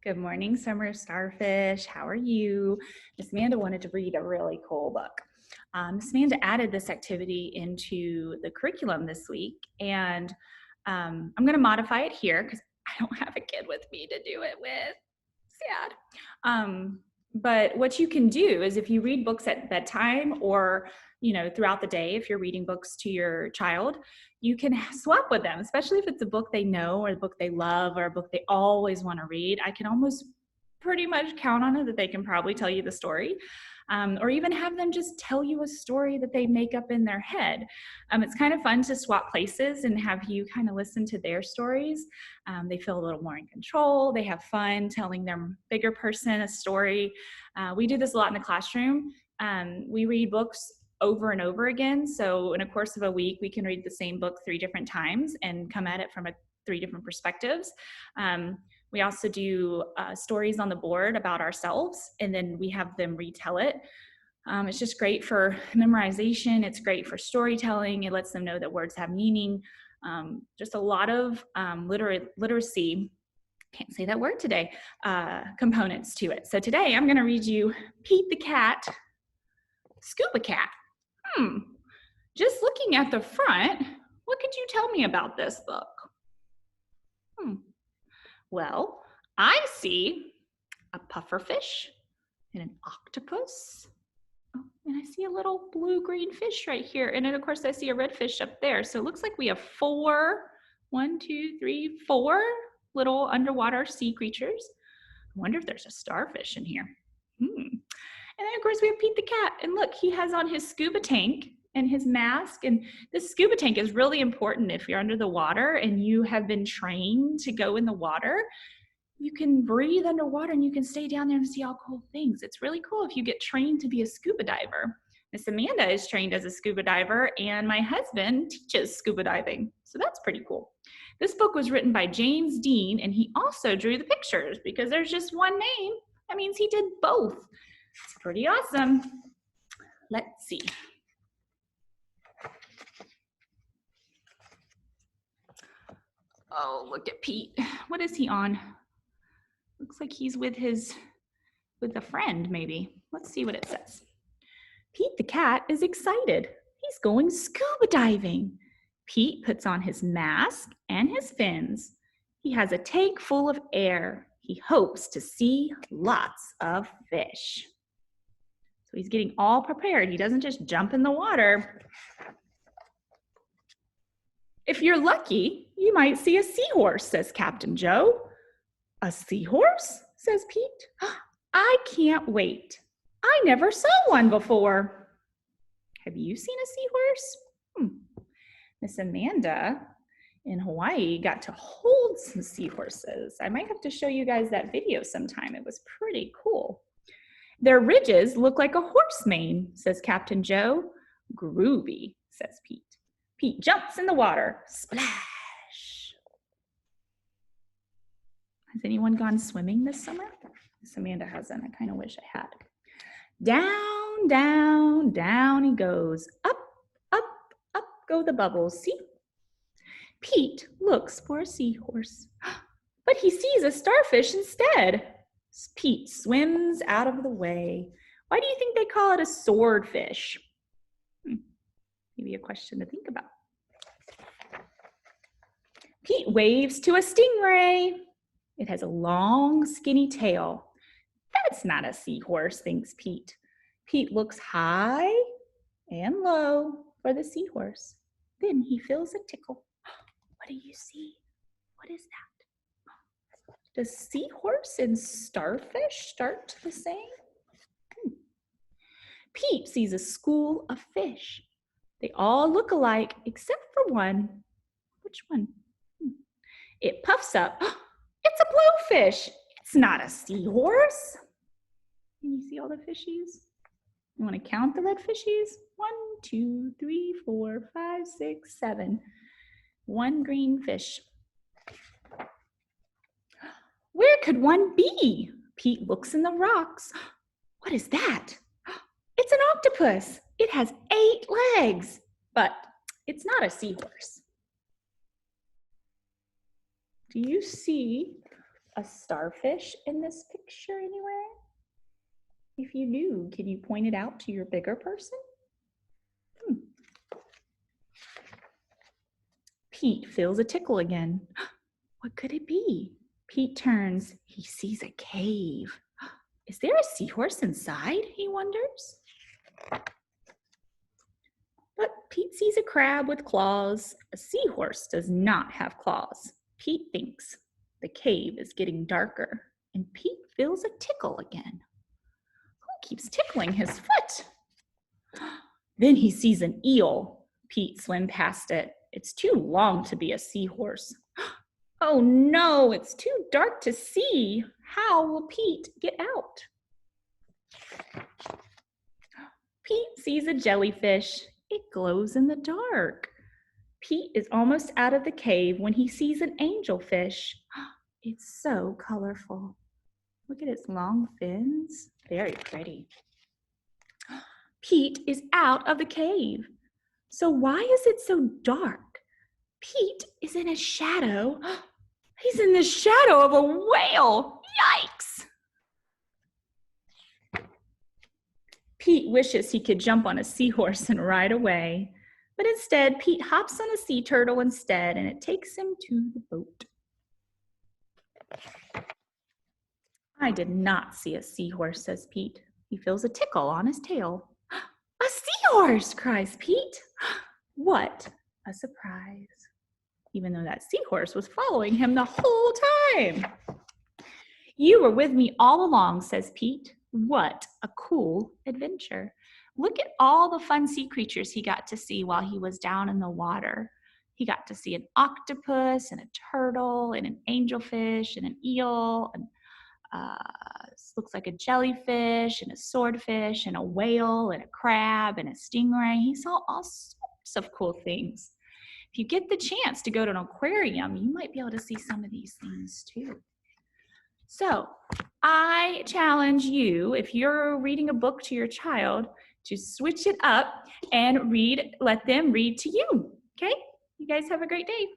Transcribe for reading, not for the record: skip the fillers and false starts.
Good morning, summer starfish. How are you? Ms.Amanda wanted to read a really cool book. Ms.Amanda added this activity into the curriculum this week, and I'm going to modify it here because I don't have a kid with me to do it with. Sad. But what you can do is if you read books at bedtime or throughout the day, if you're reading books to your child, you can swap with them, especially if it's a book they know or a book they love or a book they always want to read. I can almost pretty much count on it that they can probably tell you the story, or even have them just tell you a story that they make up in their head. It's kind of fun to swap places and have you kind of listen to their stories. They feel a little more in control. They have fun telling their bigger person a story. We do this a lot in the classroom. We read books over and over again. So in a course of a week, we can read the same book 3 different times and come at it from 3 different perspectives. We also do stories on the board about ourselves, and then we have them retell it. It's just great for memorization. It's great for storytelling. It lets them know that words have meaning. Just a lot of literacy, can't say that word today, components to it. So today I'm going to read you Pete the Cat Scuba-Cat. Just looking at the front, what could you tell me about this book? Well, I see a pufferfish and an octopus. Oh, and I see a little blue-green fish right here. And then, of course, I see a red fish up there. So it looks like we have 4 little underwater sea creatures. I wonder if there's a starfish in here. And then, of course, we have Pete the Cat. And look, he has on his scuba tank and his mask. And this scuba tank is really important if you're under the water and you have been trained to go in the water. You can breathe underwater and you can stay down there and see all cool things. It's really cool if you get trained to be a scuba diver. Ms.Amanda is trained as a scuba diver, and my husband teaches scuba diving. So that's pretty cool. This book was written by James Dean, and he also drew the pictures because there's just one name. That means he did both. It's pretty awesome. Let's see. Oh, look at Pete. What is he on? Looks like he's with a friend, maybe. Let's see what it says. Pete the Cat is excited. He's going scuba diving. Pete puts on his mask and his fins. He has a tank full of air. He hopes to see lots of fish. So he's getting all prepared. He doesn't just jump in the water. If you're lucky, you might see a seahorse, says Captain Joe. A seahorse? Says Pete. I can't wait. I never saw one before. Have you seen a seahorse? Ms.Amanda in Hawaii got to hold some seahorses. I might have to show you guys that video sometime. It was pretty cool. Their ridges look like a horse mane, says Captain Joe. Groovy, says Pete. Pete jumps in the water. Splash. Has anyone gone swimming this summer? Ms.Amanda hasn't. I kind of wish I had. Down, down, down he goes. Up, up, up go the bubbles. See? Pete looks for a seahorse, but he sees a starfish instead. Pete swims out of the way. Why do you think they call it a swordfish? Maybe a question to think about. Pete waves to a stingray. It has a long, skinny tail. That's not a seahorse, thinks Pete. Pete looks high and low for the seahorse. Then he feels a tickle. What do you see? What is that? Does seahorse and starfish start the same? Pete sees a school of fish. They all look alike except for one. Which one? It puffs up. It's a blowfish. It's not a seahorse. Can you see all the fishies? You want to count the red fishies? 1, 2, 3, 4, 5, 6, 7. 1 green fish. Where could one be? Pete looks in the rocks. What is that? It's an octopus. It has 8 legs, but it's not a seahorse. Do you see a starfish in this picture anywhere? If you do, can you point it out to your bigger person? Pete feels a tickle again. What could it be? Pete turns. He sees a cave. Is there a seahorse inside? He wonders. But Pete sees a crab with claws. A seahorse does not have claws. Pete thinks the cave is getting darker, and Pete feels a tickle again. Who keeps tickling his foot? Then he sees an eel. Pete swims past it. It's too long to be a seahorse. Oh no, it's too dark to see. How will Pete get out? Pete sees a jellyfish. It glows in the dark. Pete is almost out of the cave when he sees an angelfish. It's so colorful. Look at its long fins. Very pretty. Pete is out of the cave. So why is it so dark? Pete is in a shadow. He's in the shadow of a whale. Yikes! Pete wishes he could jump on a seahorse and ride away. But instead, Pete hops on a sea turtle instead, and it takes him to the boat. I did not see a seahorse, says Pete. He feels a tickle on his tail. A seahorse, cries Pete. What a surprise. Even though that seahorse was following him the whole time. You were with me all along, says Pete. What a cool adventure. Look at all the fun sea creatures he got to see while he was down in the water. He got to see an octopus and a turtle and an angelfish and an eel and looks like a jellyfish and a swordfish and a whale and a crab and a stingray. He saw all sorts of cool things. If you get the chance to go to an aquarium, you might be able to see some of these things too. So I challenge you, if you're reading a book to your child, to switch it up and let them read to you. Okay? You guys have a great day.